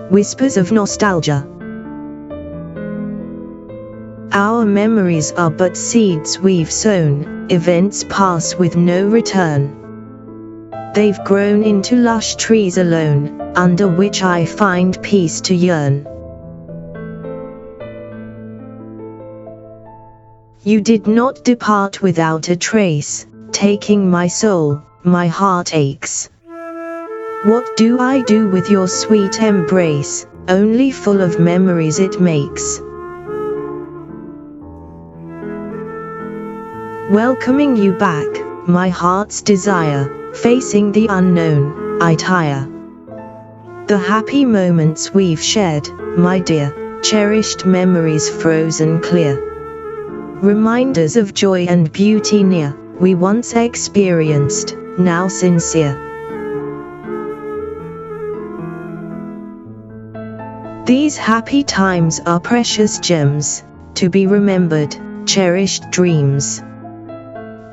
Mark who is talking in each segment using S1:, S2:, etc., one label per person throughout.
S1: whispers of nostalgia. Our memories are but seeds we've sown, events pass with no return. They've grown into lush trees alone, under which I find peace to yearn. You did not depart without a trace, taking my soul, my heart aches. What do I do with your sweet embrace? Only full of memories it makes. Welcoming you back, my heart's desire, facing the unknown, I tire. The happy moments we've shared, my dear, cherished memories frozen clear. Reminders of joy and beauty near, we once experienced, now sincere. These happy times are precious gems, to be remembered, cherished dreams.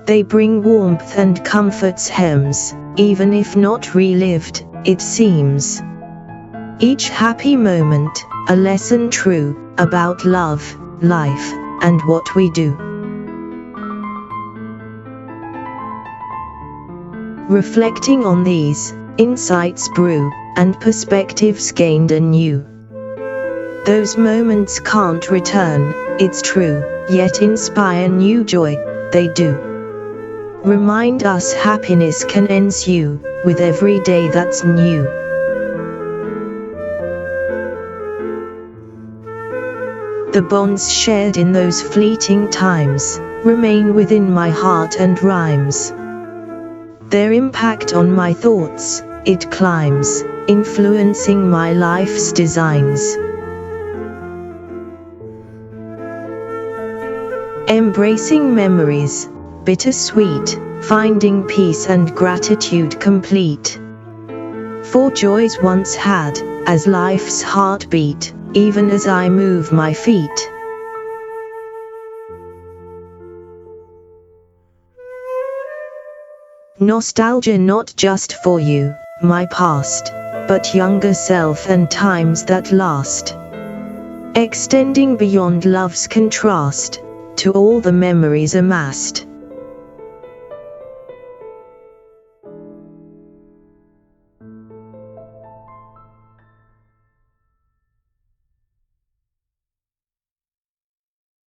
S1: They bring warmth and comfort's hems, even if not relived, it seems. Each happy moment, a lesson true, about love, life, and what we do. Reflecting on these, insights brew, and perspectives gained anew. Those moments can't return, it's true, yet inspire new joy, they do. Remind us happiness can ensue, with every day that's new. The bonds shared in those fleeting times, remain within my heart and rhymes. Their impact on my thoughts, it climbs, influencing my life's designs. Embracing memories, bittersweet, finding peace and gratitude complete. For joys once had, as life's heartbeat, even as I move my feet. Nostalgia not just for you, my past, but younger self and times that last. Extending beyond love's contrast, to all the memories amassed.